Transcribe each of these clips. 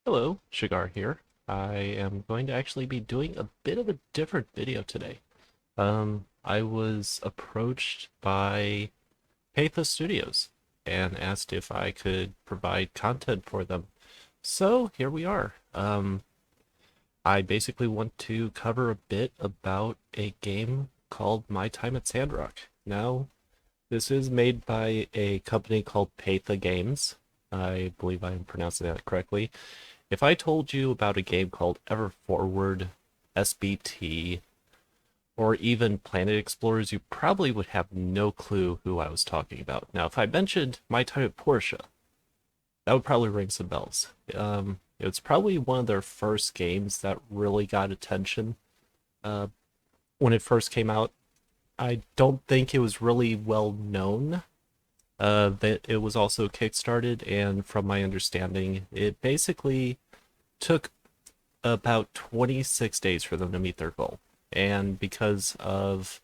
Hello, Shagar here. I am going to actually be doing a bit of a different video today. I was approached by Patha Studios and asked if I could provide content for them. So here we are. I basically want to cover a bit about a game called My Time at Sandrock. Now, this is made by a company called Patha Games. I believe I am pronouncing that correctly. If I told you about a game called Ever Forward, SBT, or even Planet Explorers, you probably would have no clue who I was talking about. Now, if I mentioned My Time at Porsche, that would probably ring some bells. It was probably one of their first games that really got attention uh, when it first came out. I don't think it was really well known. That it was also kickstarted, and from my understanding, it basically took about 26 days for them to meet their goal. And because of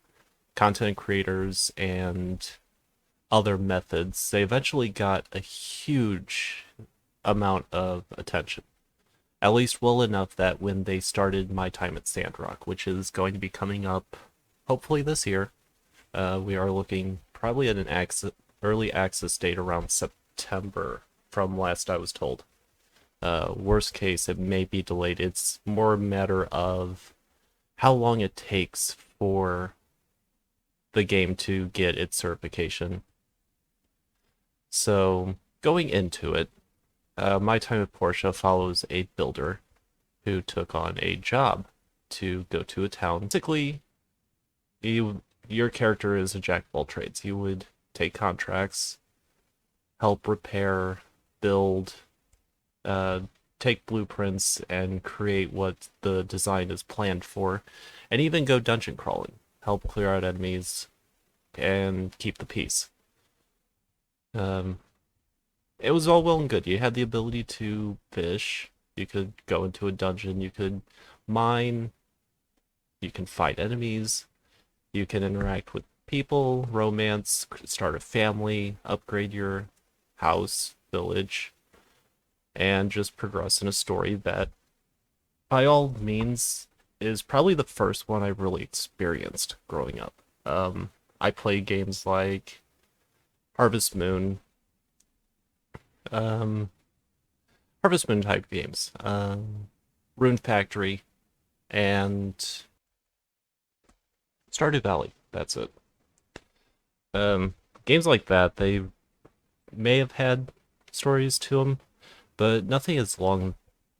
content creators and other methods, they eventually got a huge amount of attention. At least well enough that when they started My Time at Sandrock, which is going to be coming up hopefully this year, we are looking probably at an early access date around September, from last I was told. Worst case, it may be delayed. It's more a matter of how long it takes for the game to get its certification. So, going into it, My Time at Porsche follows a builder who took on a job to go to a town. Basically, your character is a jack of all trades. You would take contracts, help repair, build, take blueprints and create what the design is planned for, and even go dungeon crawling, help clear out enemies, and keep the peace. Um, it was all well and good. You had the ability to fish, you could go into a dungeon, you could mine, you can fight enemies, you can interact with people, romance, start a family, upgrade your house, village, and just progress in a story that, by all means, is probably the first one I really experienced growing up. I played games like Harvest Moon, um, Harvest Moon type games, Rune Factory, and Stardew Valley. That's it. Games like that, they may have had stories to them, but nothing as long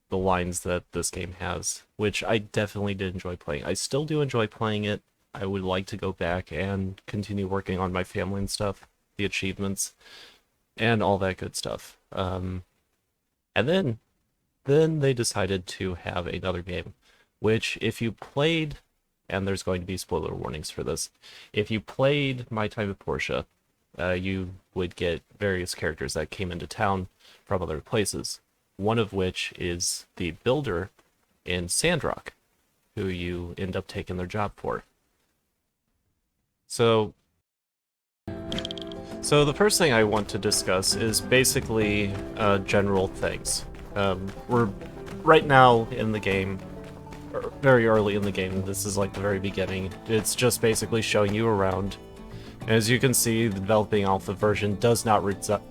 the lines that this game has, which I definitely did enjoy playing. I still do enjoy playing it. I would like to go back and continue working on my family and stuff, the achievements, and all that good stuff. And then they decided to have another game, which if you played, and there's going to be spoiler warnings for this, if you played My Time at Portia, you would get various characters that came into town from other places. One of which is the builder in Sandrock, who you end up taking their job for. So, the first thing I want to discuss is basically general things. We're right now in the game, very early in the game. This is like the very beginning. It's just basically showing you around. As you can see, the developing alpha version does not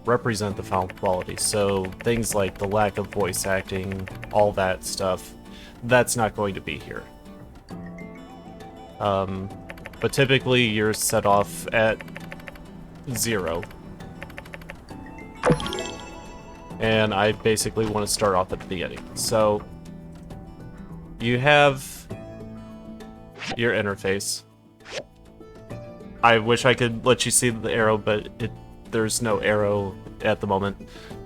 represent the final quality, so things like the lack of voice acting, all that stuff, that's not going to be here. But typically you're set off at 0. And I basically want to start off at the beginning. So, you have your interface. I wish I could let you see the arrow, but there's no arrow at the moment.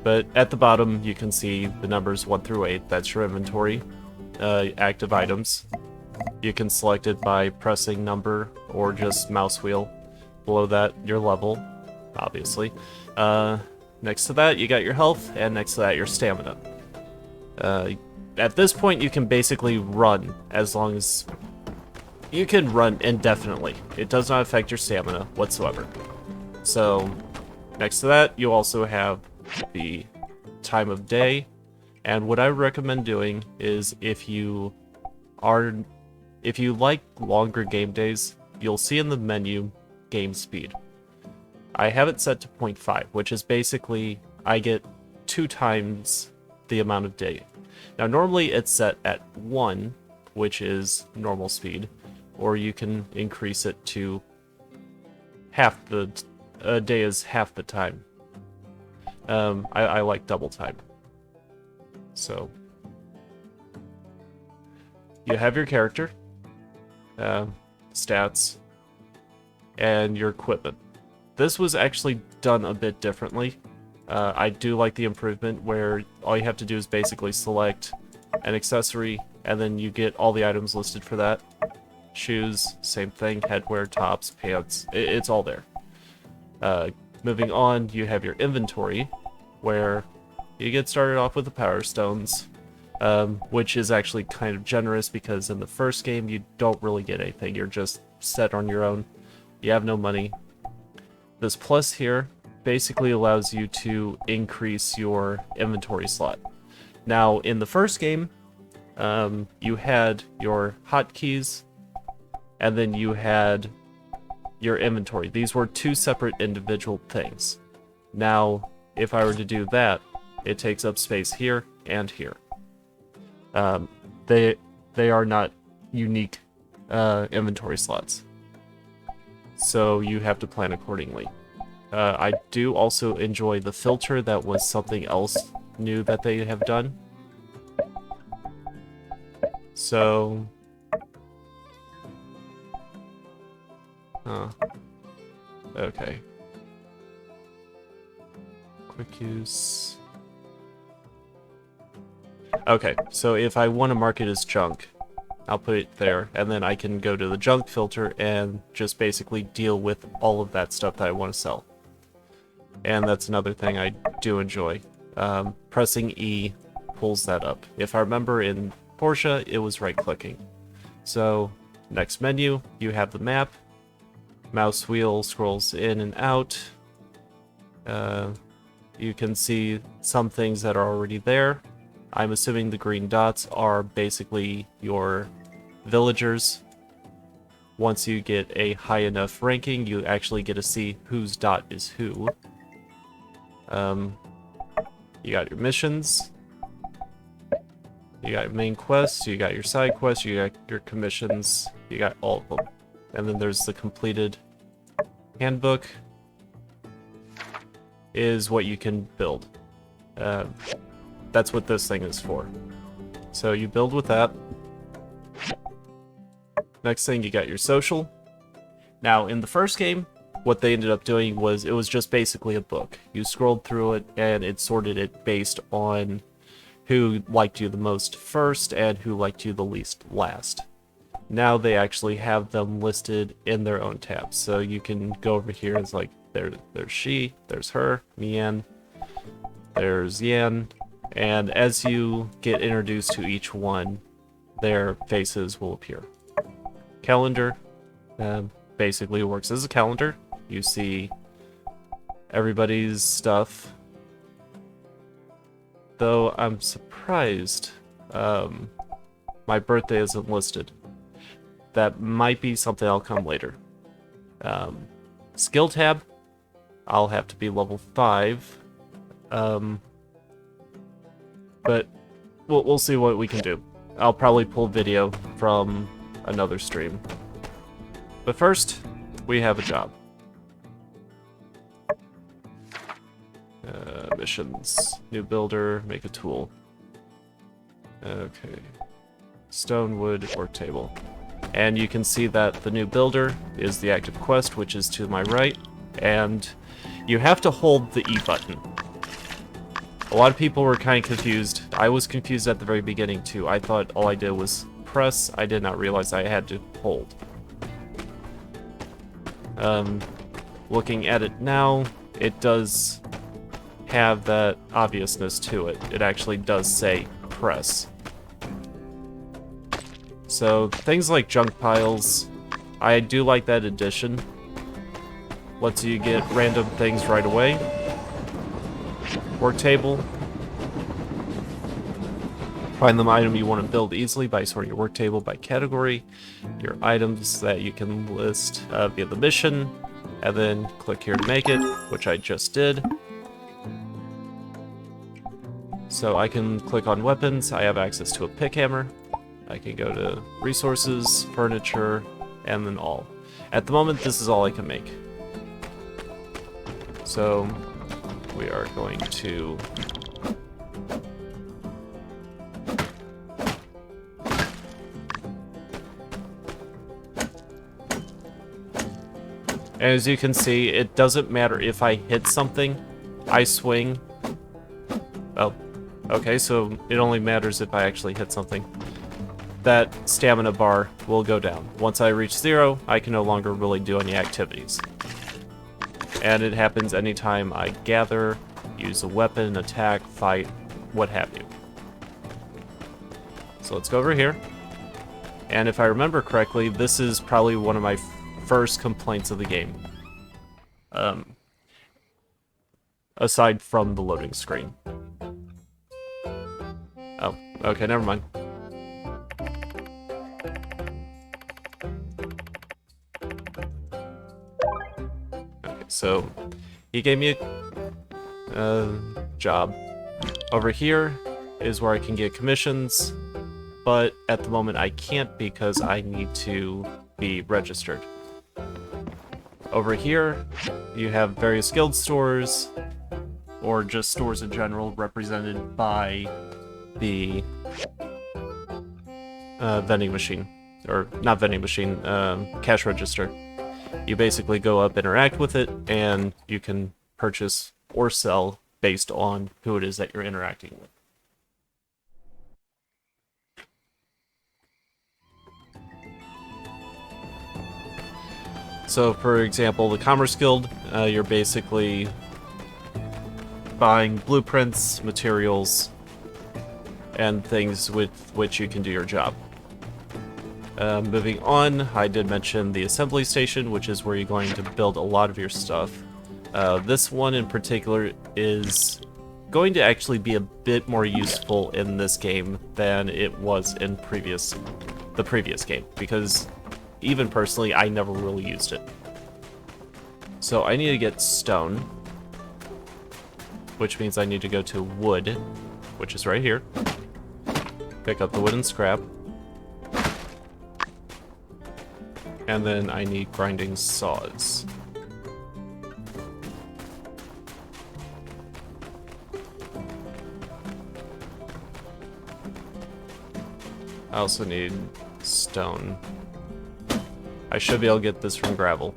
But at the bottom, you can see the numbers 1 through 8. That's your inventory. Active items. You can select it by pressing number or just mouse wheel. Below that, your level, obviously. Next to that, you got your health, and next to that, your stamina. At this point, you can basically run as long as... You can run indefinitely. It does not affect your stamina whatsoever. So, next to that, you also have the time of day, And what I recommend doing is if you like longer game days, you'll see in the menu game speed. I have it set to 0.5, which is basically I get 2 times the amount of day. Now normally it's set at 1, which is normal speed, or you can increase it to half the a day is half the time. I like double time. So you have your character, stats, and your equipment. This was actually done a bit differently. I do like the improvement where all you have to do is basically select an accessory, and then you get all the items listed for that. Shoes, same thing, headwear, tops, pants, it's all there. Moving on, you have your inventory, where you get started off with the power stones, which is actually kind of generous because in the first game you don't really get anything. You're just set on your own. You have no money. This plus here basically allows you to increase your inventory slot. Now, in the first game, you had your hotkeys, and then you had your inventory. These were 2 separate individual things. Now, if I were to do that, it takes up space here and here. They are not unique inventory slots, so you have to plan accordingly. I do also enjoy the filter. That was something else new that they have done. So, okay. Quick use. Okay, so if I want to mark it as junk, I'll put it there, and then I can go to the junk filter and just basically deal with all of that stuff that I want to sell. And that's another thing I do enjoy. Pressing E pulls that up. If I remember in Porsche, it was right-clicking. So, next menu, you have the map. Mouse wheel scrolls in and out. You can see some things that are already there. I'm assuming the green dots are basically your villagers. Once you get a high enough ranking, you actually get to see whose dot is who. You got your missions. You got your main quests, you got your side quests, you got your commissions, you got all of them. And then there's the completed handbook, is what you can build. That's what this thing is for. So you build with that. Next thing, you got your social. Now, in the first game, what they ended up doing was it was just basically a book. You scrolled through it, and it sorted it based on who liked you the most first and who liked you the least last. Now they actually have them listed in their own tabs. So you can go over here and it's like, there's she, there's her, Mian, there's Yan, and as you get introduced to each one, their faces will appear. Calendar basically works as a calendar. You see everybody's stuff. Though I'm surprised my birthday isn't listed. That might be something I'll come later. Skill tab, I'll have to be level 5. But we'll see what we can do. I'll probably pull video from another stream. But first, we have a job. Missions. New builder, make a tool. Okay. Stone, wood, work table. And you can see that the new builder is the active quest, which is to my right. And you have to hold the E button. A lot of people were kind of confused. I was confused at the very beginning too. I thought all I did was press. I did not realize I had to hold. Looking at it now, it does have that obviousness to it. It actually does say press. So things like junk piles, I do like that addition. Lets you get random things right away. Work table. Find the item you want to build easily by sorting your work table by category, your items that you can list via the mission, and then click here to make it, which I just did. So I can click on weapons, I have access to a pick hammer, I can go to resources, furniture, and then all. At the moment, this is all I can make. So we are going to as you can see, it doesn't matter if I hit something, I swing. Oh, okay, so it only matters if I actually hit something. That stamina bar will go down. Once I reach 0, I can no longer really do any activities. And it happens anytime I gather, use a weapon, attack, fight, what have you. So let's go over here. And if I remember correctly, this is probably one of my first complaints of the game. Aside from the loading screen. Oh, okay, never mind. Okay, so he gave me a job. Over here is where I can get commissions, but at the moment I can't because I need to be registered. Over here, you have various guild stores, or just stores in general, represented by the vending machine. Or, not vending machine, cash register. You basically go up, interact with it, and you can purchase or sell based on who it is that you're interacting with. So, for example, the Commerce Guild, you're basically buying blueprints, materials, and things with which you can do your job. Moving on, I did mention the assembly station, which is where you're going to build a lot of your stuff. This one in particular is going to actually be a bit more useful in this game than it was in the previous game, because even personally, I never really used it. So I need to get stone, which means I need to go to wood, which is right here. Pick up the wooden scrap. And then I need grinding saws. I also need stone. I should be able to get this from gravel.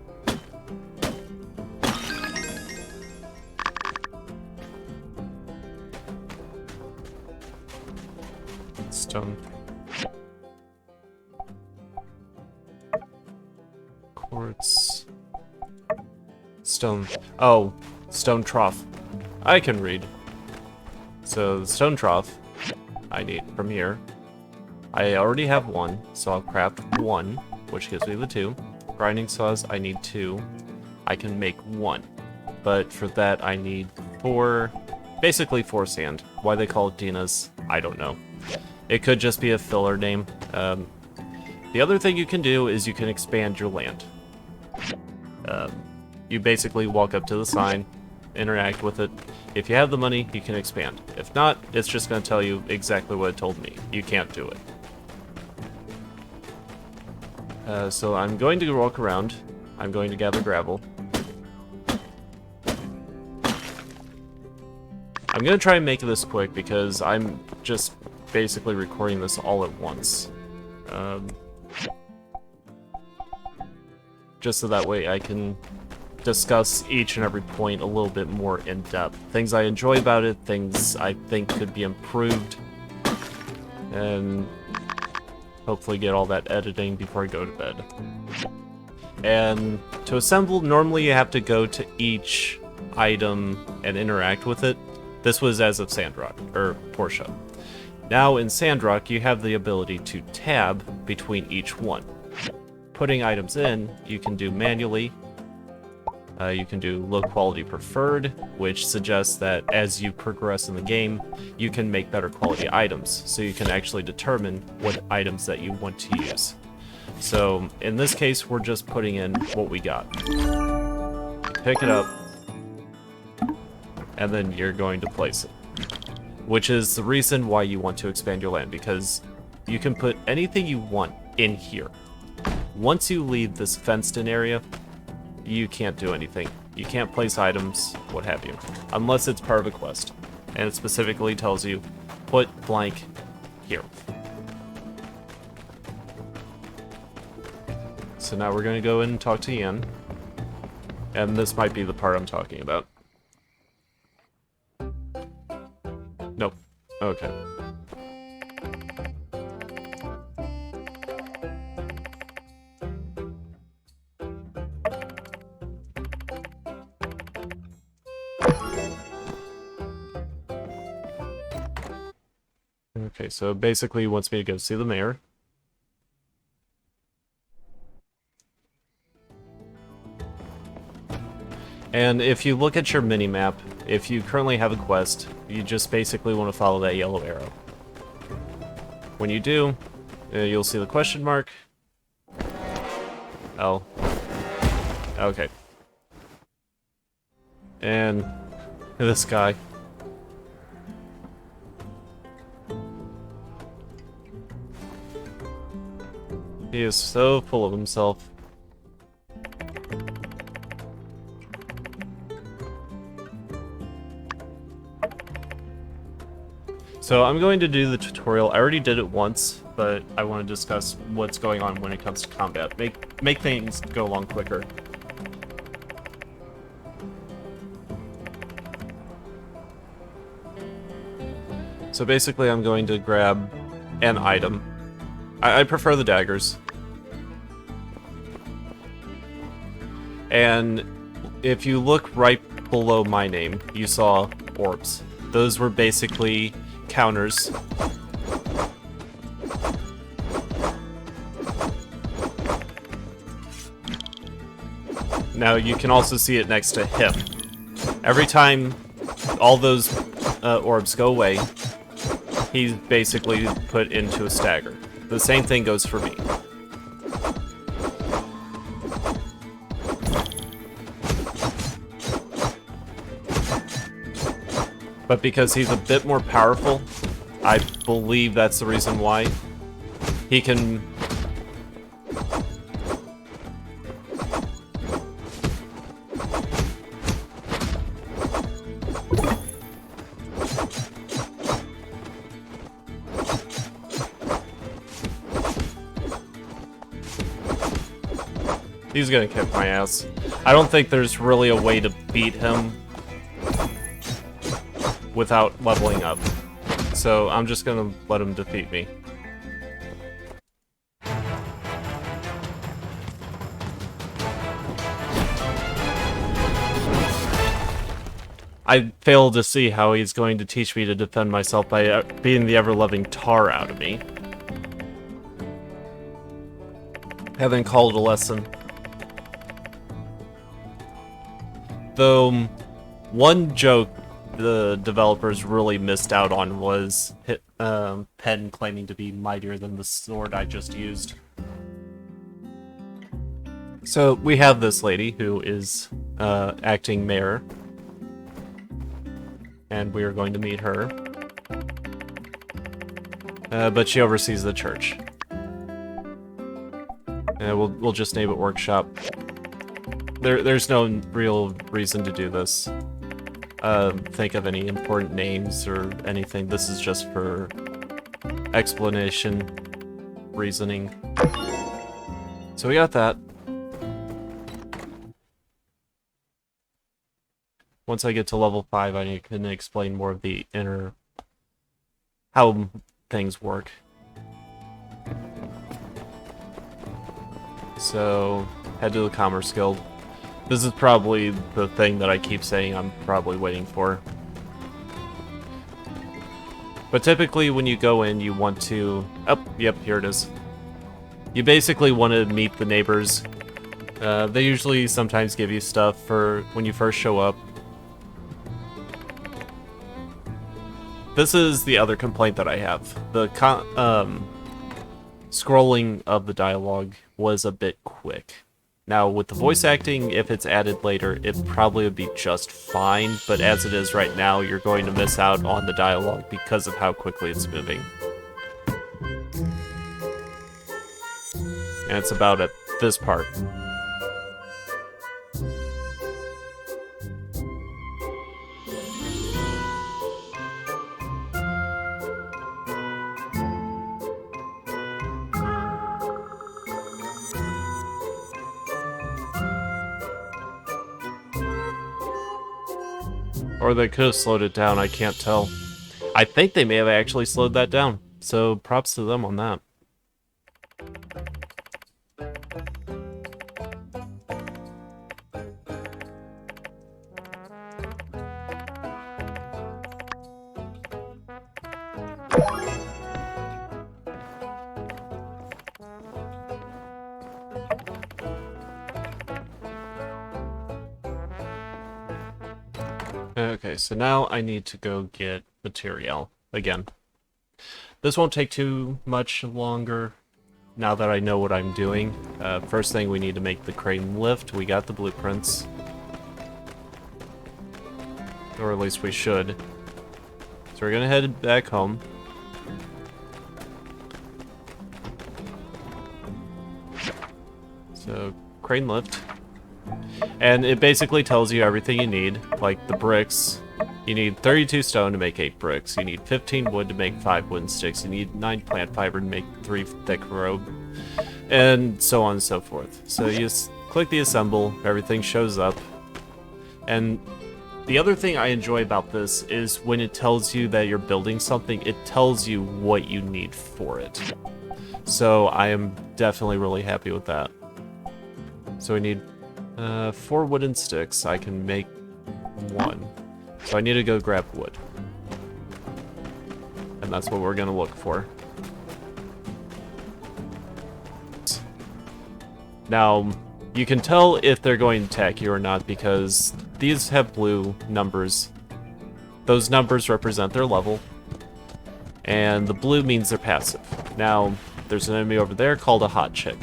Stone. Quartz. Stone. Oh, stone trough. I can read. So the stone trough I need from here. I already have one, so I'll craft one, which gives me the 2. Grinding saws, I need 2. I can make 1. But for that, I need 4, basically 4 sand. Why they call it Dina's, I don't know. It could just be a filler name. The other thing you can do is you can expand your land. You basically walk up to the sign, interact with it. If you have the money, you can expand. If not, it's just going to tell you exactly what it told me. You can't do it. So I'm going to walk around. I'm going to gather gravel. I'm going to try and make this quick because I'm just basically recording this all at once. Just so that way I can discuss each and every point a little bit more in depth. Things I enjoy about it, things I think could be improved, and hopefully get all that editing before I go to bed. And to assemble, normally you have to go to each item and interact with it. This was as of Sandrock, or Portia. Now in Sandrock, you have the ability to tab between each one. Putting items in, you can do manually, You can do low quality preferred, which suggests that as you progress in the game, you can make better quality items, so you can actually determine what items that you want to use. So in this case, we're just putting in what we got. Pick it up, and then you're going to place it. Which is the reason why you want to expand your land, because you can put anything you want in here. Once you leave this fenced-in area, you can't do anything. You can't place items, what have you, unless it's part of a quest. And it specifically tells you, put blank here. So now we're going to go in and talk to Yen. And this might be the part I'm talking about. Nope. Okay. Okay, so basically he wants me to go see the mayor. And if you look at your mini-map, if you currently have a quest, you just basically want to follow that yellow arrow. When you do, you'll see the question mark. Oh. Okay. And this guy. He is so full of himself. So I'm going to do the tutorial. I already did it once, but I want to discuss what's going on when it comes to combat. Make things go along quicker. So basically I'm going to grab an item. I prefer the daggers. And if you look right below my name, you saw orbs. Those were basically counters. Now you can also see it next to him. Every time all those orbs go away, he's basically put into a stagger. The same thing goes for me. But because he's a bit more powerful, I believe that's the reason why. He can... He's gonna kick my ass. I don't think there's really a way to beat him without leveling up. So I'm just gonna let him defeat me. I fail to see how he's going to teach me to defend myself by beating the ever-loving tar out of me. Haven't called a lesson. Though, one joke the developers really missed out on was Pen claiming to be mightier than the sword I just used. So we have this lady who is acting mayor, and we are going to meet her. But she oversees the church. We'll just name it Workshop. There's no real reason to do this. Think of any important names or anything. This is just for explanation, reasoning. So we got that. Once I get to level 5, I can explain more of the inner... how things work. So, head to the Commerce Guild. This is probably the thing that I keep saying I'm probably waiting for. But typically when you go in, you want to... Oh, yep, here it is. You basically want to meet the neighbors They usually sometimes give you stuff for when you first show up. This is the other complaint that I have. The scrolling of the dialogue was a bit quick. Now, with the voice acting, if it's added later, it probably would be just fine, but as it is right now, you're going to miss out on the dialogue because of how quickly it's moving. And it's about at this part. Or they could have slowed it down, I can't tell. I think they may have actually slowed that down, so props to them on that. Okay, so now I need to go get material again. This won't take too much longer now that I know what I'm doing. First thing, we need to make the crane lift. We got the blueprints. Or at least we should. So we're gonna head back home. So, crane lift. And it basically tells you everything you need, like the bricks. You need 32 stone to make 8 bricks. You need 15 wood to make 5 wooden sticks. You need 9 plant fiber to make 3 thick rope. And so on and so forth. So you just click the assemble, everything shows up. And the other thing I enjoy about this is when it tells you that you're building something, it tells you what you need for it. So I am definitely really happy with that. So we need 4 wooden sticks. I can make 1. So I need to go grab wood. And that's what we're going to look for. Now, you can tell if they're going to attack you or not because these have blue numbers. Those numbers represent their level. And the blue means they're passive. Now, there's an enemy over there called a hot chick.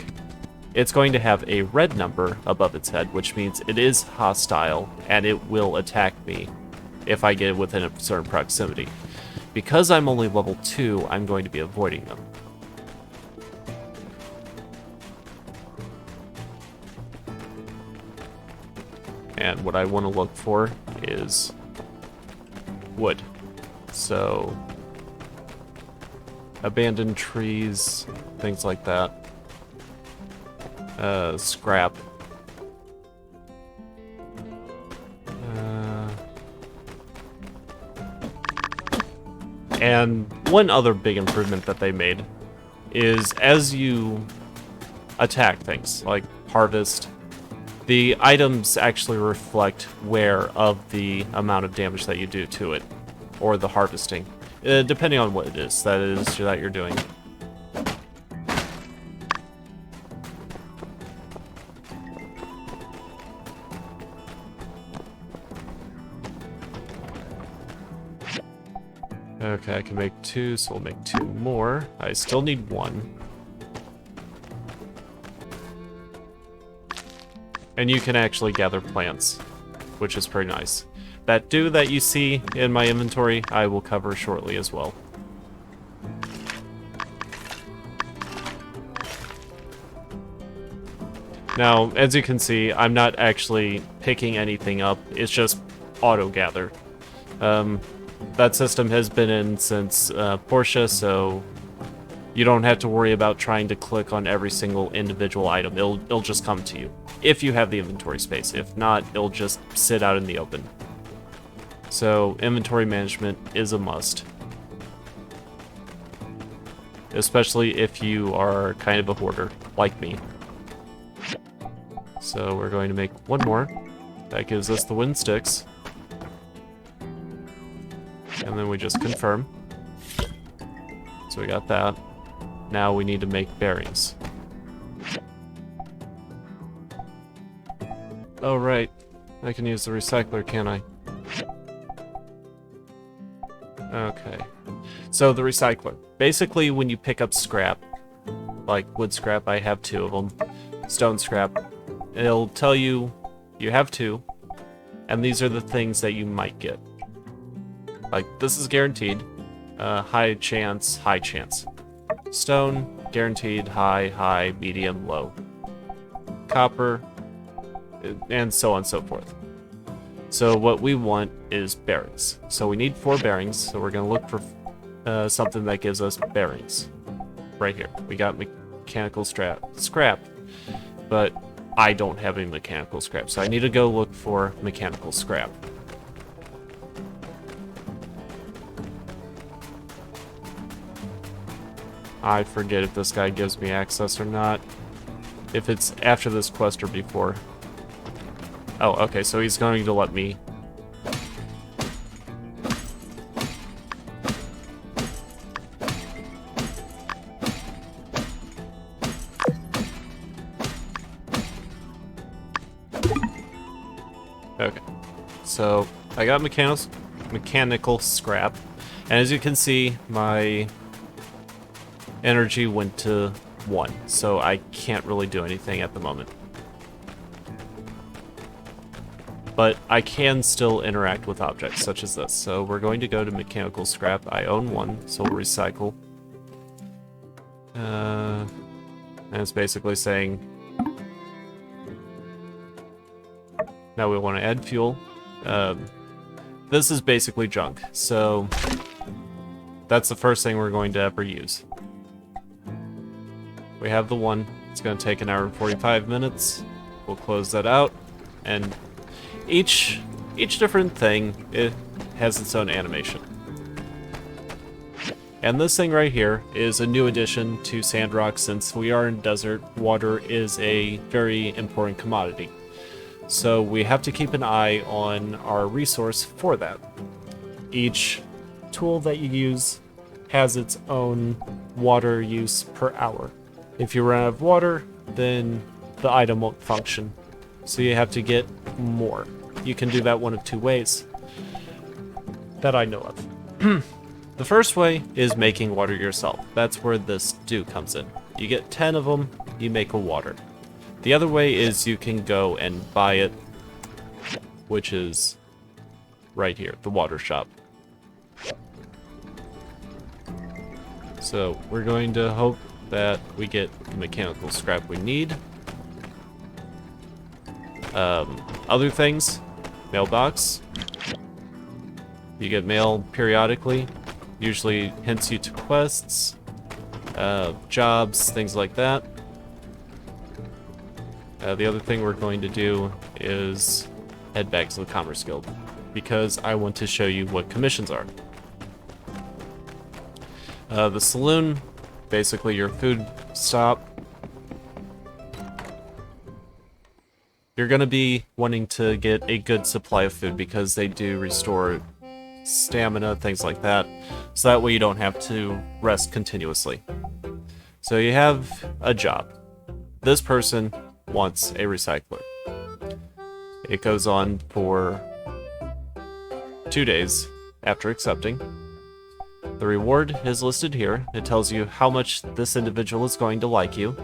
It's going to have a red number above its head, which means it is hostile, and it will attack me if I get within a certain proximity. Because I'm only level 2, I'm going to be avoiding them. And what I want to look for is wood. So, abandoned trees, things like that. Scrap. And one other big improvement that they made is as you attack things, like harvest, the items actually reflect where of the amount of damage that you do to it, or the harvesting, depending on what it is that you're doing. Okay, I can make 2, so we'll make 2 more. I still need 1. And you can actually gather plants, which is pretty nice. That dew that you see in my inventory, I will cover shortly as well. Now, as you can see, I'm not actually picking anything up, it's just auto-gather. That system has been in since Porsche, so you don't have to worry about trying to click on every single individual item. It'll just come to you, if you have the inventory space. If not, it'll just sit out in the open. So inventory management is a must. Especially if you are kind of a hoarder, like me. So we're going to make 1 more. That gives us the wooden sticks. And then we just confirm. So we got that. Now we need to make bearings. Oh, right. I can use the recycler, can't I? Okay. So the recycler. Basically, when you pick up scrap, like wood scrap, I have 2 of them, stone scrap, it'll tell you you have 2, and these are the things that you might get. Like, this is guaranteed. High chance, high chance. Stone, guaranteed, high, high, medium, low. Copper, and so on and so forth. So what we want is bearings. So we need 4 bearings, so we're going to look for something that gives us bearings. Right here. We got mechanical scrap, but I don't have any mechanical scrap, so I need to go look for mechanical scrap. I forget if this guy gives me access or not. If it's after this quest or before. Oh, okay, so he's going to let me. Okay, so I got mechanical scrap, and as you can see, my energy went to 1, so I can't really do anything at the moment. But I can still interact with objects, such as this. So we're going to go to mechanical scrap. I own 1, so we'll recycle. And it's basically saying, now we want to add fuel. This is basically junk, so that's the first thing we're going to ever use. We have the 1. It's going to take 1 hour and 45 minutes. We'll close that out, and each different thing, it has its own animation. And this thing right here is a new addition to Sandrock. Since we are in desert, water is a very important commodity. So we have to keep an eye on our resource for that. Each tool that you use has its own water use per hour. If you run out of water, then the item won't function. So you have to get more. You can do that one of 2 ways that I know of. The first way is making water yourself. That's where this do comes in. You get 10 of them, you make a water. The other way is you can go and buy it, which is right here, the water shop. So we're going to hope that we get the mechanical scrap we need. Other things, mailbox. You get mail periodically, usually hints you to quests, jobs, things like that. The other thing we're going to do is head back to the Commerce Guild, because I want to show you what commissions are. The saloon, basically your food stop. You're going to be wanting to get a good supply of food because they do restore stamina, things like that. So that way you don't have to rest continuously. So you have a job. This person wants a recycler. It goes on for 2 days after accepting. The reward is listed here. It tells you how much this individual is going to like you,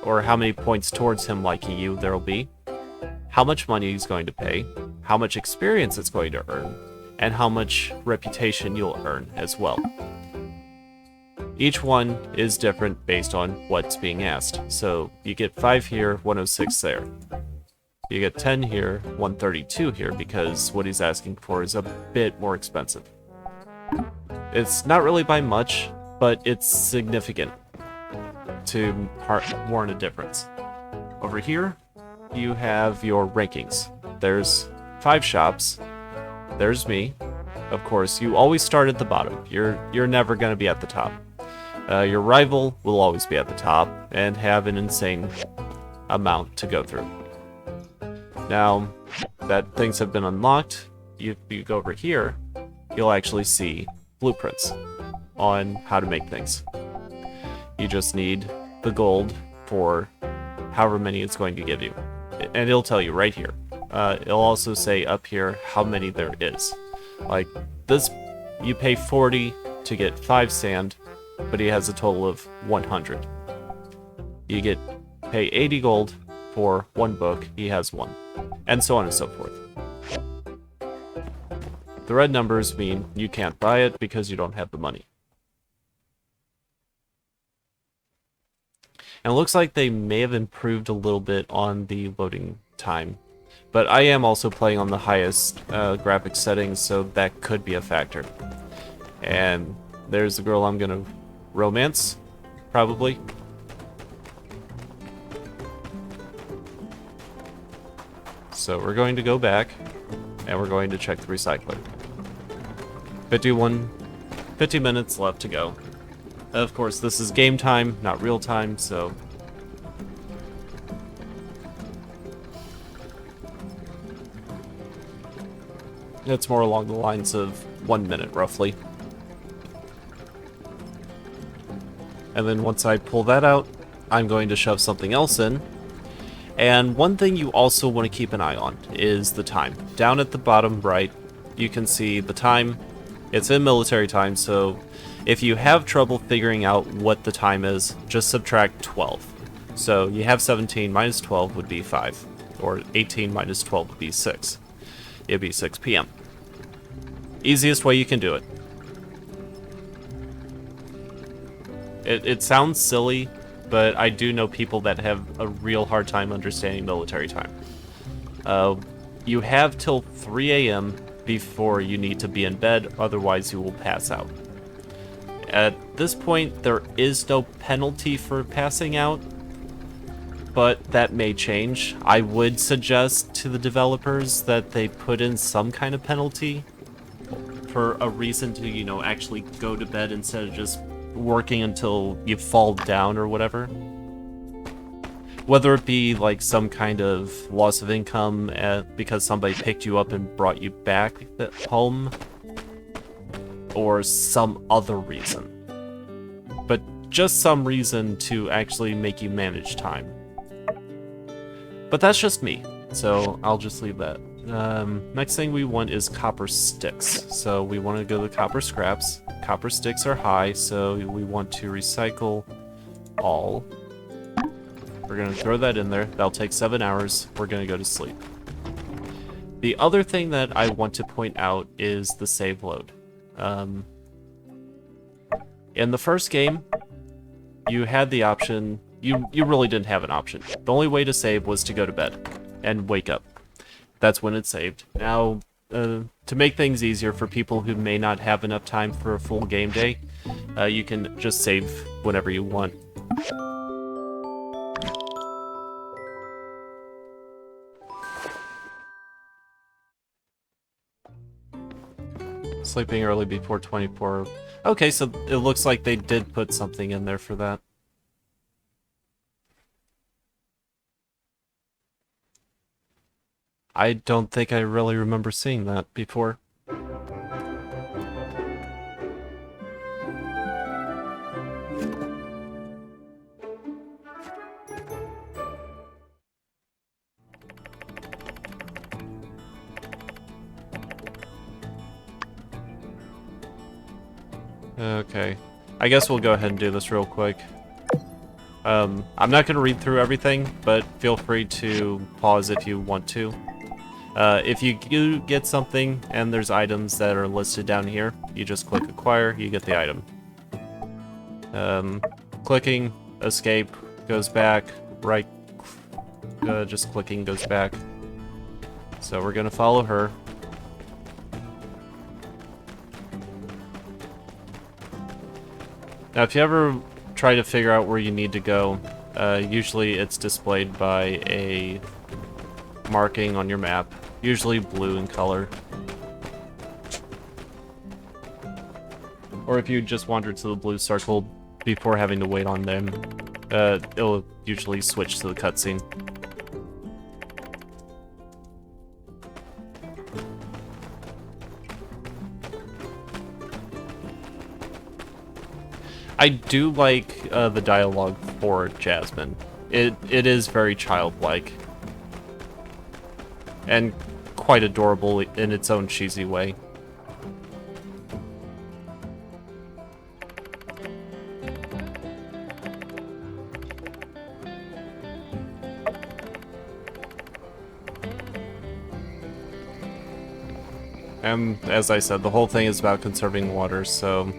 or how many points towards him liking you there will be, how much money he's going to pay, how much experience it's going to earn, and how much reputation you'll earn as well. Each one is different based on what's being asked. So you get 5 here, 106 there. You get 10 here, 132 here, because what he's asking for is a bit more expensive. It's not really by much, but it's significant to warrant a difference. Over here, you have your rankings. There's 5 shops. There's me. Of course, you always start at the bottom. You're never going to be at the top. Your rival will always be at the top and have an insane amount to go through. Now that things have been unlocked, you go over here, you'll actually see blueprints on how to make things. You just need the gold for however many it's going to give you. and it'll tell you right here. It'll also say up here how many there is. Like this, you pay 40 to get 5 sand, but he has a total of 100. You pay 80 gold for 1 book, he has 1, and so on and so forth. The red numbers mean you can't buy it because you don't have the money. And it looks like they may have improved a little bit on the loading time. But I am also playing on the highest graphics settings, so that could be a factor. And there's the girl I'm gonna romance, probably. So we're going to go back, and we're going to check the recycler. 50 minutes left to go. Of course, this is game time, not real time, so... It's more along the lines of 1 minute, roughly. And then once I pull that out, I'm going to shove something else in. And one thing you also want to keep an eye on is the time. Down at the bottom right, you can see the time. It's in military time, so if you have trouble figuring out what the time is, just subtract 12. So you have 17 minus 12 would be 5, or 18 minus 12 would be 6. It'd be 6 p.m. Easiest way you can do it. It sounds silly, but I do know people that have a real hard time understanding military time. You have till 3 a.m. before you need to be in bed, otherwise you will pass out. At this point, there is no penalty for passing out, but that may change. I would suggest to the developers that they put in some kind of penalty for a reason to, you know, actually go to bed instead of just working until you fall down or whatever. Whether it be like some kind of loss of income because somebody picked you up and brought you back home, or some other reason. But just some reason to actually make you manage time. But that's just me, so I'll just leave that. Next thing we want is copper sticks. So we want to go to copper scraps. Copper sticks are high, so we want to recycle all. We're going to throw that in there. That'll take 7 hours. We're going to go to sleep. The other thing that I want to point out is the save load. In the first game, you had the option... You really didn't have an option. The only way to save was to go to bed and wake up. That's when it saved. Now, to make things easier for people who may not have enough time for a full game day, you can just save whenever you want. Sleeping early before 24. Okay, so it looks like they did put something in there for that. I don't think I really remember seeing that before. Okay. I guess we'll go ahead and do this real quick. I'm not going to read through everything, but feel free to pause if you want to. If you do get something and there's items that are listed down here, you just click acquire, you get the item. Clicking escape goes back, right, just clicking goes back. So we're gonna follow her. Now if you ever try to figure out where you need to go, usually it's displayed by a marking on your map. Usually blue in color. Or if you just wander to the blue circle before having to wait on them, it'll usually switch to the cutscene. I do like the dialogue for Jasmine. It is very childlike. and quite adorable in its own cheesy way. And as I said, the whole thing is about conserving water, so...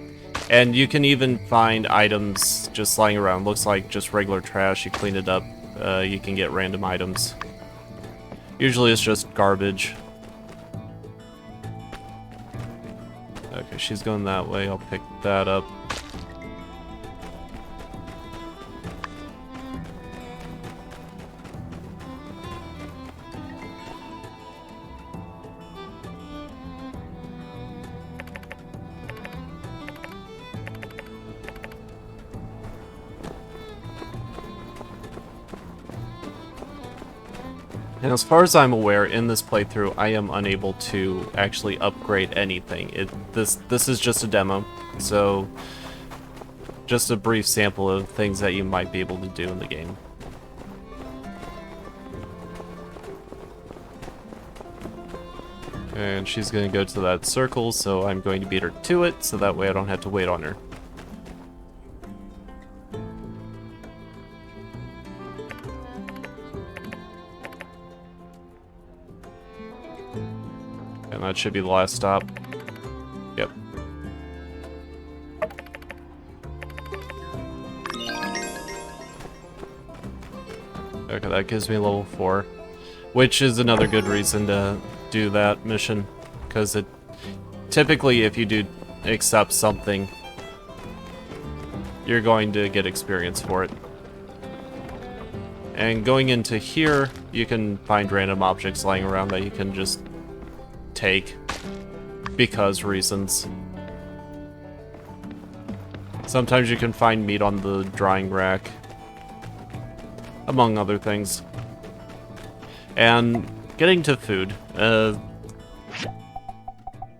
And you can even find items just lying around. Looks like just regular trash. You clean it up, you can get random items. Usually it's just garbage. Okay, she's going that way. I'll pick that up. And as far as I'm aware, in this playthrough, I am unable to actually upgrade anything. This is just a demo, so just a brief sample of things that you might be able to do in the game. And she's going to go to that circle, so I'm going to beat her to it, so that way I don't have to wait on her. And that should be the last stop. Yep. Okay, that gives me level 4. Which is another good reason to do that mission. Because it... Typically, if you do accept something, you're going to get experience for it. And going into here, you can find random objects lying around that you can just take because reasons. Sometimes you can find meat on the drying rack, among other things. And getting to food,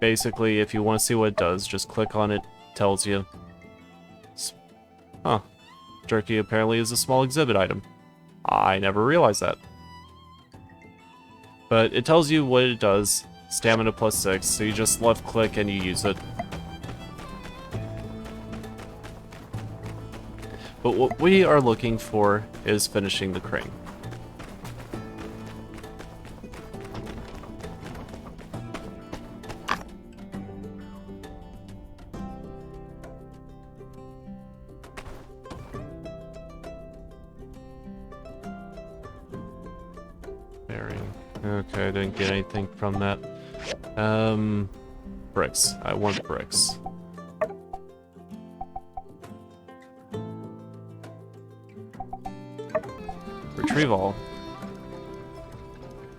basically if you want to see what it does, just click on it, tells you. Huh, jerky apparently is a small exhibit item. I never realized that. But it tells you what it does. Stamina plus 6, so you just left click and you use it. But what we are looking for is finishing the crane. Bearing. Okay, I didn't get anything from that. Bricks. I want bricks. Retrieve all.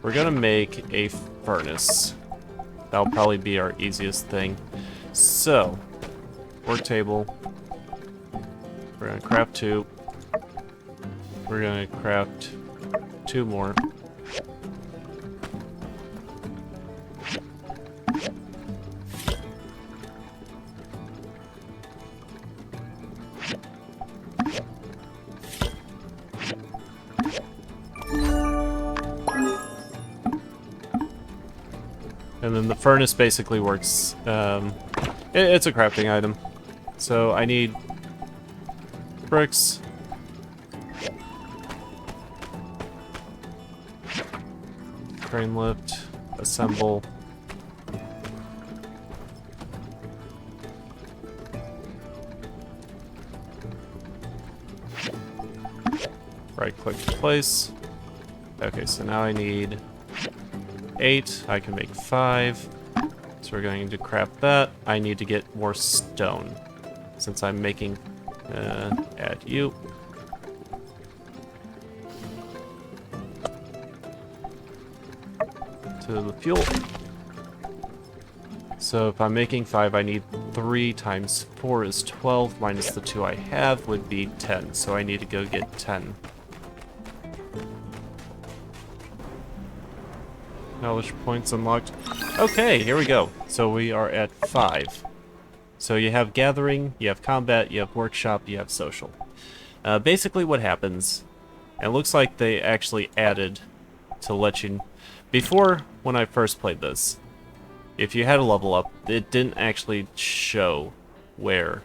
We're gonna make a furnace. That'll probably be our easiest thing. So, work table. We're gonna craft 2. We're gonna craft 2 more. And then the furnace basically works, it's a crafting item. So I need bricks, crane lift, assemble, right click to place. Okay, so now I need 8, I can make 5, so we're going to craft that. I need to get more stone, since I'm making, add you. To the fuel. So if I'm making 5, I need 3 times 4 is 12, minus the 2 I have would be 10, so I need to go get 10. Knowledge points unlocked. Okay, here we go. So we are at 5. So you have gathering, you have combat, you have workshop, you have social. Basically what happens, and it looks like they actually added to let you... Before, when I first played this, if you had a level up, it didn't actually show where,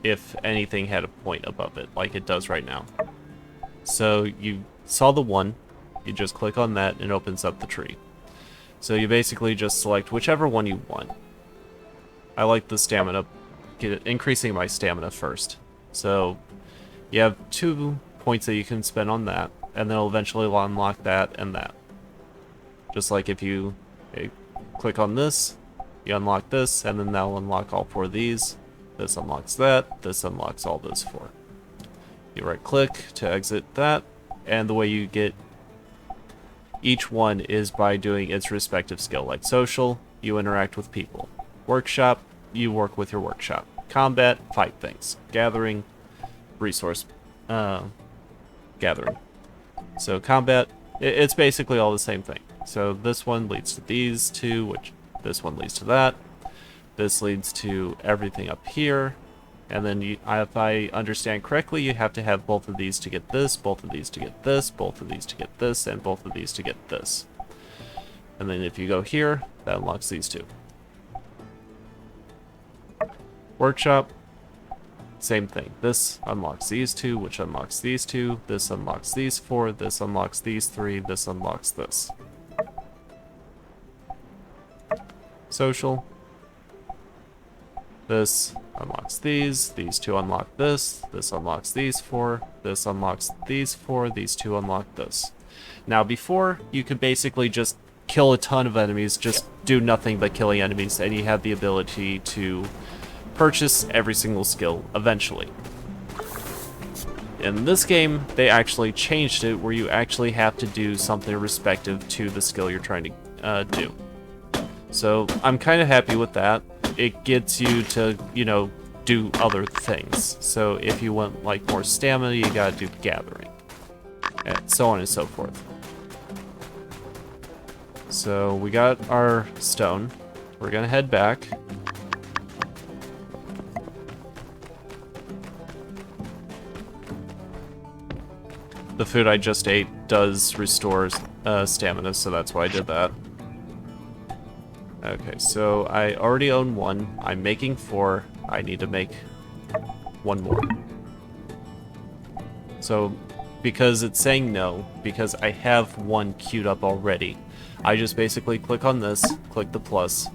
if anything had a point above it, like it does right now. So you saw the 1, you just click on that and it opens up the tree. So you basically just select whichever one you want. I like the stamina, increasing my stamina first. So you have 2 points that you can spend on that, and then it'll eventually unlock that and that. Just like if you click on this, you unlock this, and then that'll unlock all 4 of these. This unlocks that, this unlocks all those 4. You right click to exit that, and the way you get each one is by doing its respective skill. Like social, you interact with people. Workshop, you work with your workshop. Combat, fight things. Gathering, resource gathering. So combat, it's basically all the same thing. So this one leads to these 2, which this one leads to that. This leads to everything up here. And then, if I understand correctly, you have to have both of these to get this, both of these to get this, both of these to get this, and both of these to get this. And then if you go here, that unlocks these 2. Workshop, same thing. This unlocks these 2, which unlocks these 2. This unlocks these 4. This unlocks these 3. This unlocks this. Social. This unlocks these 2 unlock this unlocks these 4, this unlocks these 4, these 2 unlock this. Now before, you could basically just kill a ton of enemies, just do nothing but killing enemies, and you have the ability to purchase every single skill eventually. In this game, they actually changed it where you actually have to do something respective to the skill you're trying to do. So I'm kind of happy with that. It gets you to, do other things. So if you want like more stamina, you gotta do gathering, and so on and so forth. So we got our stone. We're gonna head back. The food I just ate does restore stamina, so that's why I did that. Okay, so I already own 1. I'm making 4. I need to make 1 more. So, because it's saying no, because I have 1 queued up already, I just basically click on this, click the plus.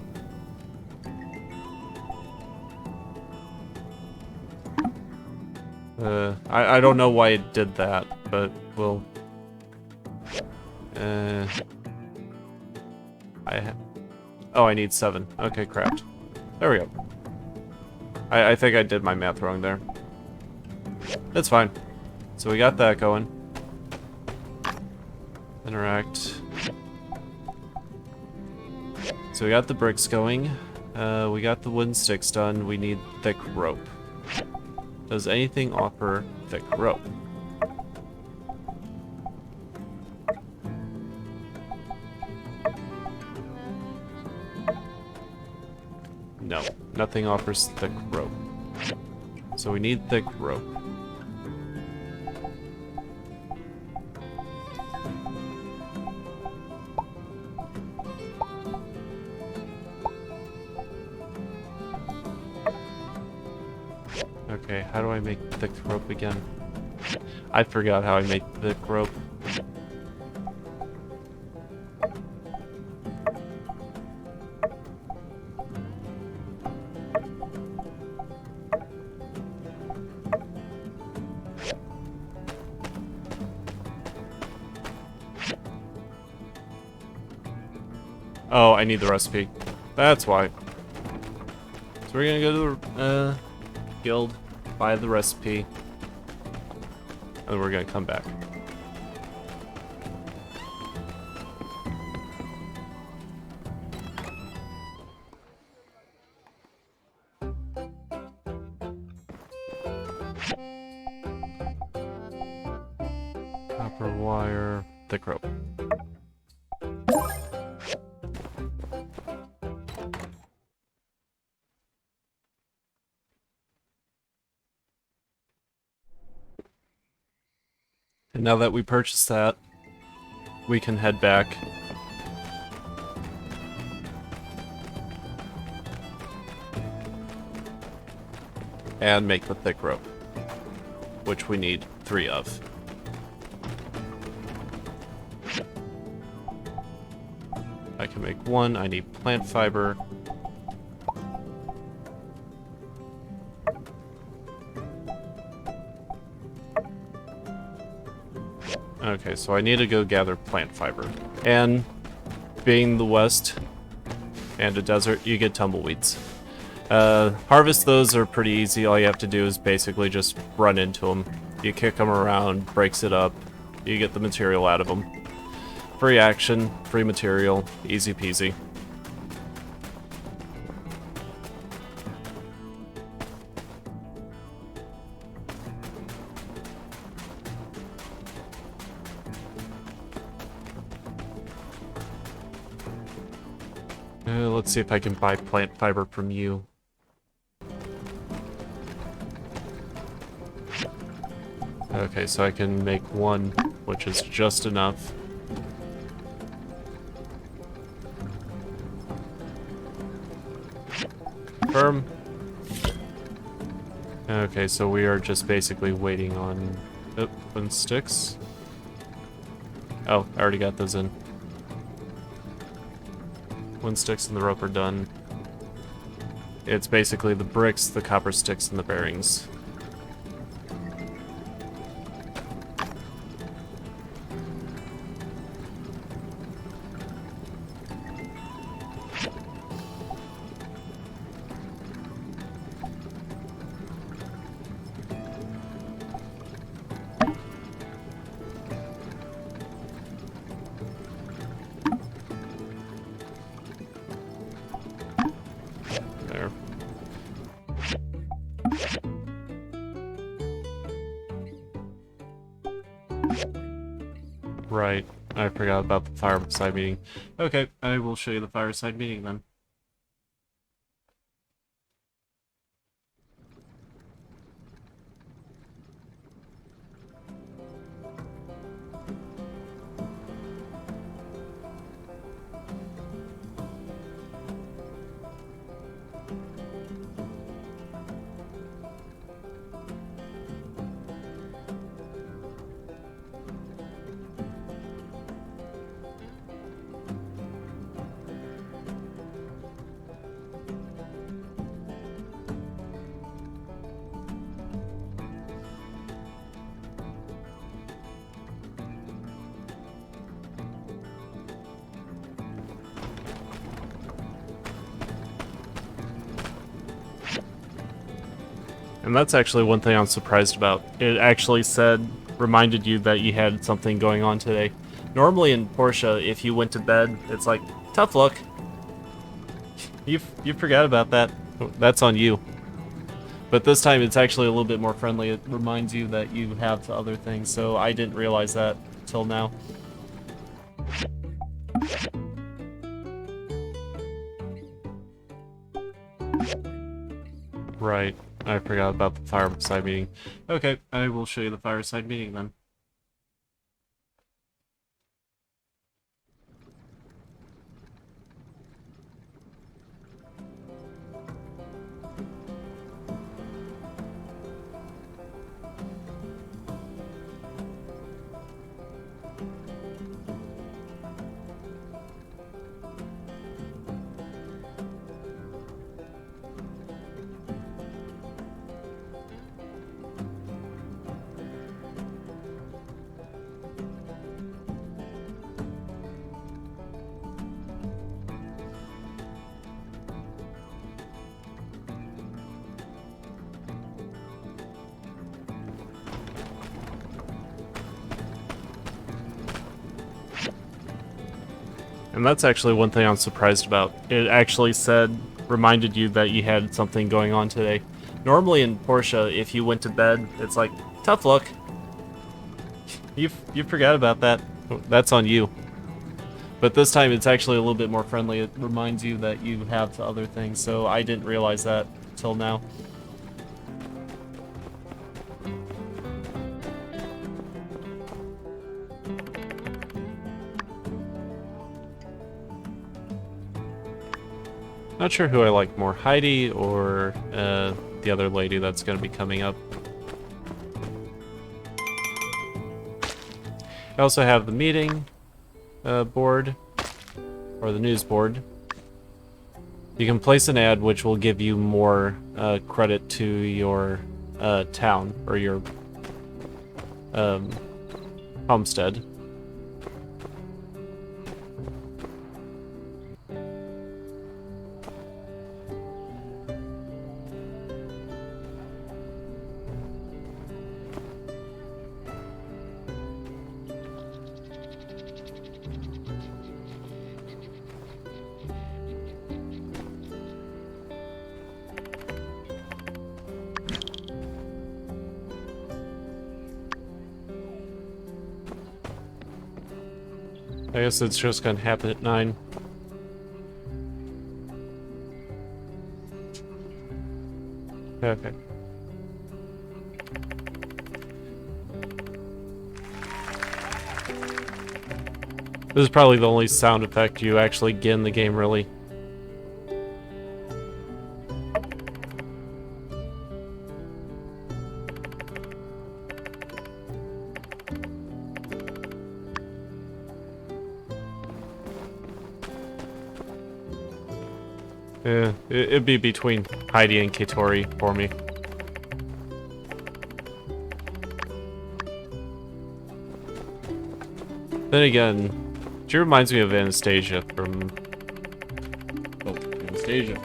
I don't know why it did that, but we'll... Oh, I need 7. Okay, craft. There we go. I think I did my math wrong there. That's fine. So we got that going. Interact. So we got the bricks going. We got the wooden sticks done. We need thick rope. Does anything offer thick rope? No, nothing offers thick rope. So we need thick rope. Okay, how do I make thick rope again? I forgot how I make thick rope. Oh, I need the recipe. That's why. So we're gonna go to the guild, buy the recipe, and then we're gonna come back. Copper wire, thick rope. And now that we purchased that, we can head back. And make the thick rope, which we need 3 of. I can make 1, I need plant fiber. Okay, so I need to go gather plant fiber. And being the West and a desert, you get tumbleweeds. Harvest those are pretty easy. All you have to do is basically just run into them. You kick them around, breaks it up, you get the material out of them. Free action, free material, easy peasy. Let's see if I can buy plant fiber from you. Okay, so I can make 1, which is just enough. Confirm. Okay, so we are just basically waiting on... Oh, 1 sticks. Oh, I already got those in. 1 sticks and the rope are done. It's basically the bricks, the copper sticks, and the bearings. There. Right. I forgot about the fireside meeting. Okay, I will show you the fireside meeting then. And that's actually one thing I'm surprised about. It actually reminded you that you had something going on today. Normally in Porsche, if you went to bed, it's like, tough luck. You forgot about that. That's on you. But this time it's actually a little bit more friendly. It reminds you that you have other things, so I didn't realize that till now. Right. I forgot about the fireside meeting. Okay, I will show you the fireside meeting then. And that's actually one thing I'm surprised about. It actually reminded you that you had something going on today. Normally in Porsche, if you went to bed, it's like, tough luck. You forgot about that. That's on you. But this time it's actually a little bit more friendly. It reminds you that you have other things, so I didn't realize that till now. Not sure who I like more, Heidi or the other lady that's going to be coming up. I also have the meeting board, or the news board. You can place an ad which will give you more credit to your town, or your homestead. I guess it's just gonna happen at 9. Okay. This is probably the only sound effect you actually get in the game, really. Yeah, it'd be between Heidi and Kitori for me. Then again, she reminds me of Anastasia from... Oh, Anastasia.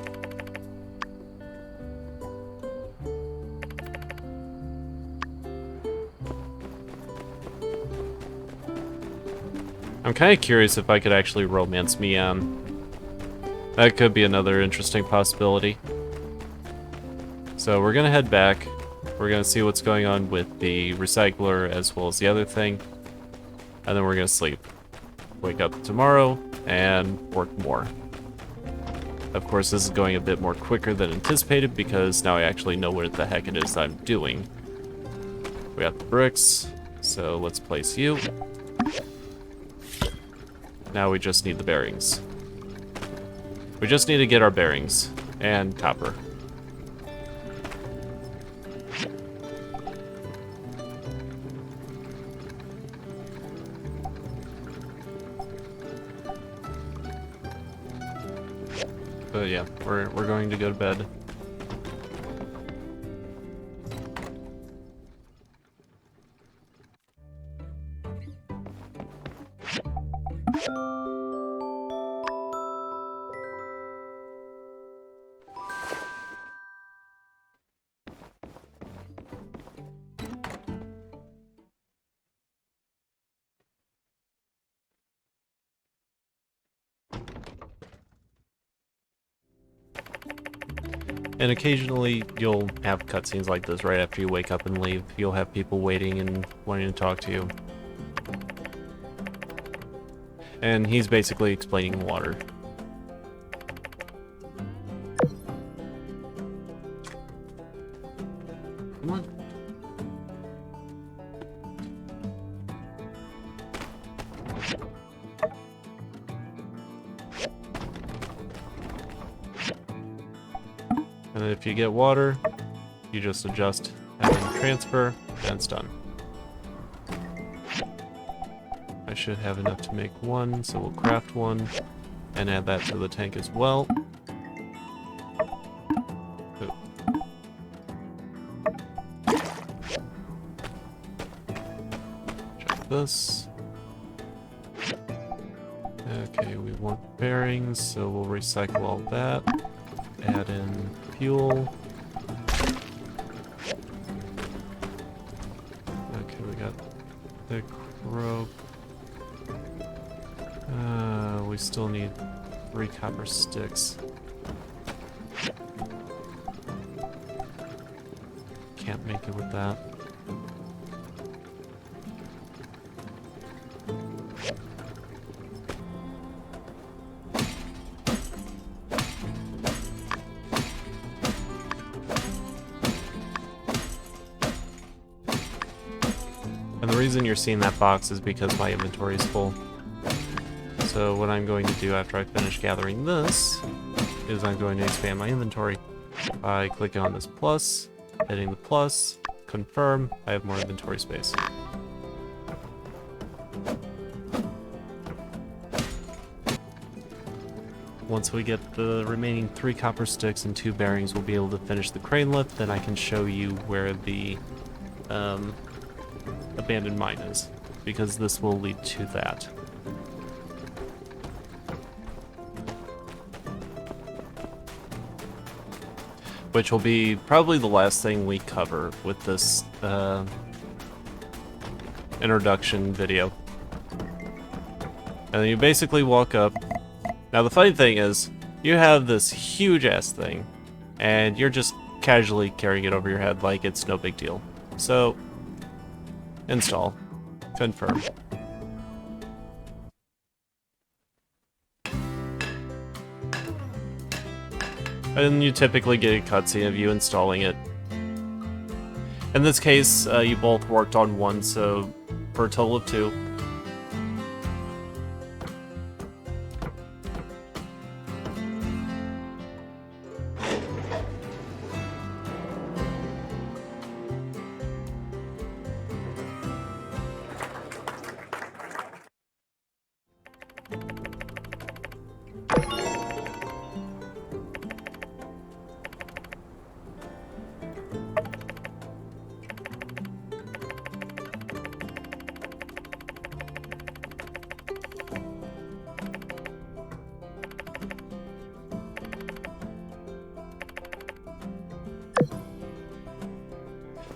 I'm kind of curious if I could actually romance Mian. That could be another interesting possibility. So we're gonna head back. We're gonna see what's going on with the recycler as well as the other thing. And then we're gonna sleep. Wake up tomorrow and work more. Of course, this is going a bit more quicker than anticipated because now I actually know what the heck it is I'm doing. We got the bricks, so let's place you. Now we just need the bearings. We just need to get our bearings and copper. But yeah, we're going to go to bed. And occasionally, you'll have cutscenes like this right after you wake up and leave. You'll have people waiting and wanting to talk to you. And he's basically explaining water. Come on. And then if you get water, you just adjust and then transfer, and it's done. I should have enough to make one, so we'll craft one and add that to the tank as well. Ooh. Check this. Okay, we want bearings, so we'll recycle all that. Add in fuel. Okay, we got thick rope. We still need 3 copper sticks. Can't make it with that. And the reason you're seeing that box is because my inventory is full. So what I'm going to do after I finish gathering this is I'm going to expand my inventory by clicking on this plus, hitting the plus, confirm, I have more inventory space. Once we get the remaining 3 copper sticks and 2 bearings, we'll be able to finish the crane lift. Then I can show you where the abandoned mine is, because this will lead to that. Which will be probably the last thing we cover with this introduction video. And then you basically walk up. Now the funny thing is, you have this huge ass thing, and you're just casually carrying it over your head like it's no big deal. So, install, confirm. And you typically get a cutscene of you installing it. In this case, you both worked on one, so for a total of 2.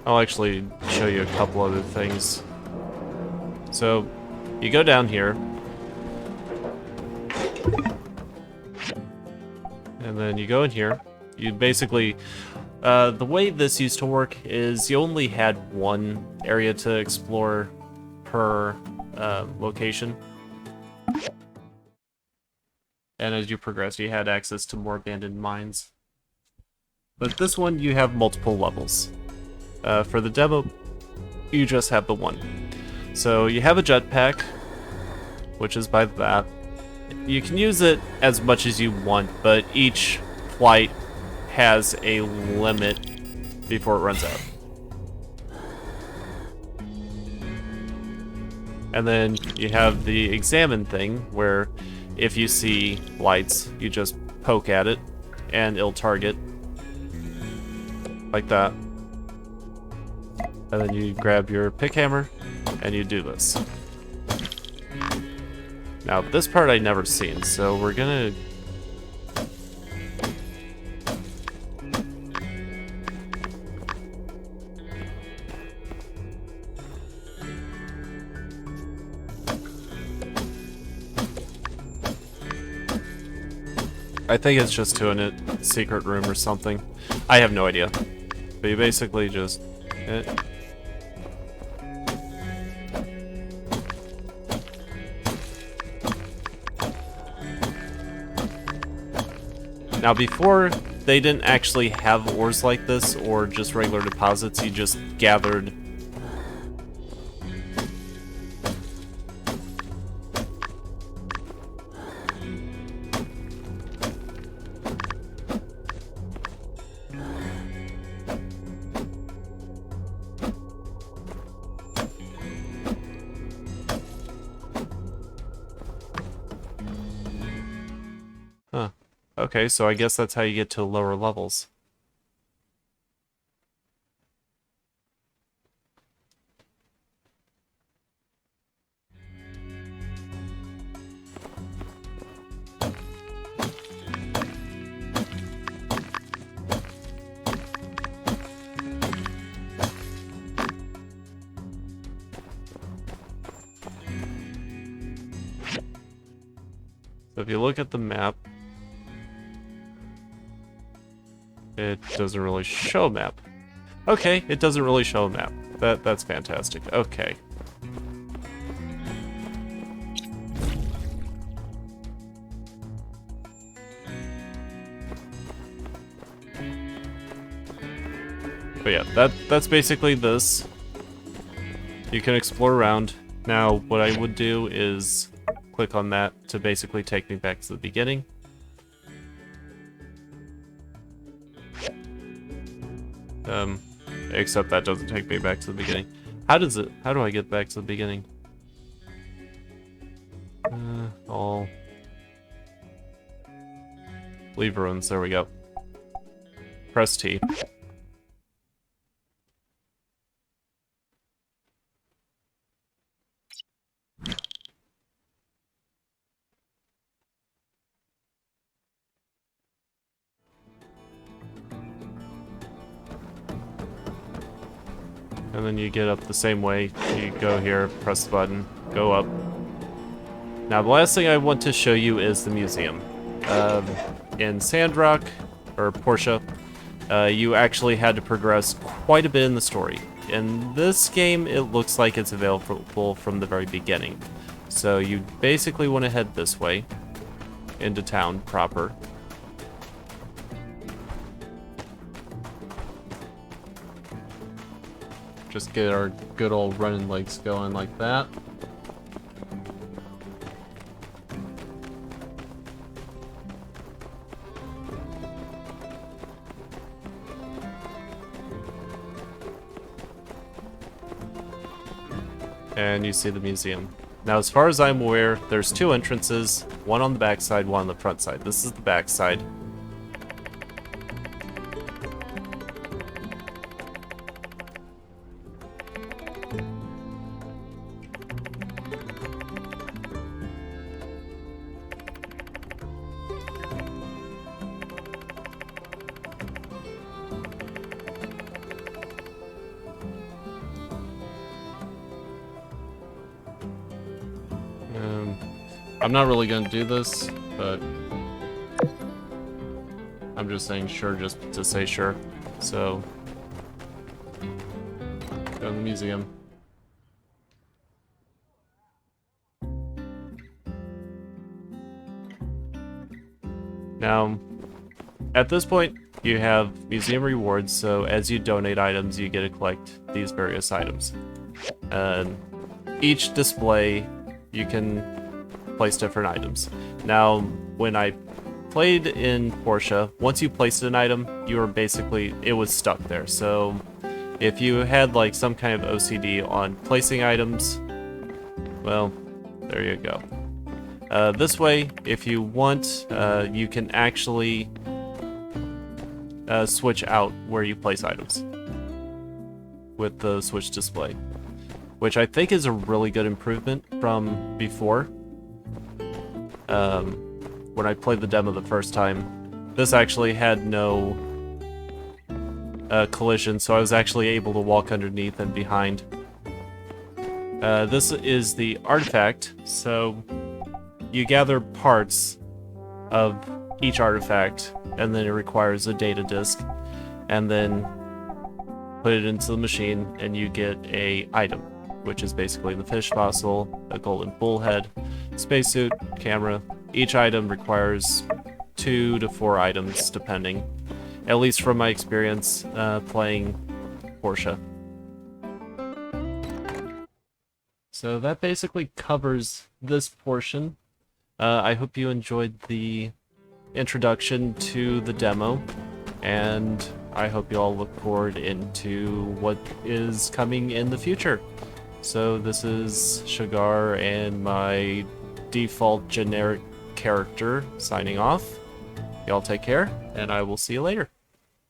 I'll actually show you a couple other things. So, you go down here, and then you go in here. You basically, the way this used to work is you only had one area to explore per location. And as you progress, you had access to more abandoned mines. But this one, you have multiple levels. For the demo, you just have the one. So you have a jetpack, which is by that. You can use it as much as you want, but each flight has a limit before it runs out. And then you have the examine thing, where if you see lights, you just poke at it, and it'll target. Like that. And then you grab your pick hammer, and you do this. Now, this part I'd never seen, so we're gonna... I think it's just to a secret room or something. I have no idea. But you basically just... Now before, they didn't actually have ores like this, or just regular deposits, you just gathered... Huh. Okay, so I guess that's how you get to lower levels. So if you look at the map, it doesn't really show a map. Okay, it doesn't really show a map. That's fantastic. Okay. But yeah, that's basically this. You can explore around. Now, what I would do is click on that to basically take me back to the beginning. Um, except that doesn't take me back to the beginning. How do I get back to the beginning? I'll leave ruins, there we go. Press T. And then you get up the same way. You go here, press the button, go up. Now the last thing I want to show you is the museum. In Sandrock, or Portia, you actually had to progress quite a bit in the story. In this game, it looks like it's available from the very beginning. So you basically want to head this way, into town proper. Just get our good old running legs going like that. And you see the museum. Now, as far as I'm aware, there's two entrances, one on the back side, one on the front side. This is the back side. I'm not really going to do this, but I'm just saying sure just to say sure. So, go to the museum. Now, at this point, you have museum rewards, so as you donate items, you get to collect these various items. Each display, you can place different items. Now, when I played in Portia, once you placed an item, you were basically, it was stuck there. So if you had like some kind of OCD on placing items, well, there you go. This way, if you want, you can actually switch out where you place items with the switch display, which I think is a really good improvement from before. When I played the demo the first time, this actually had no collision, so I was actually able to walk underneath and behind. This is the artifact, so you gather parts of each artifact, and then it requires a data disk, and then put it into the machine, and you get a item, which is basically the fish fossil, a golden bullhead, spacesuit, camera. Each item requires 2 to 4 items, depending. At least from my experience playing Portia. So that basically covers this portion. I hope you enjoyed the introduction to the demo, and I hope you all look forward into what is coming in the future. So this is Shagar and my default generic character signing off. Y'all take care, and I will see you later.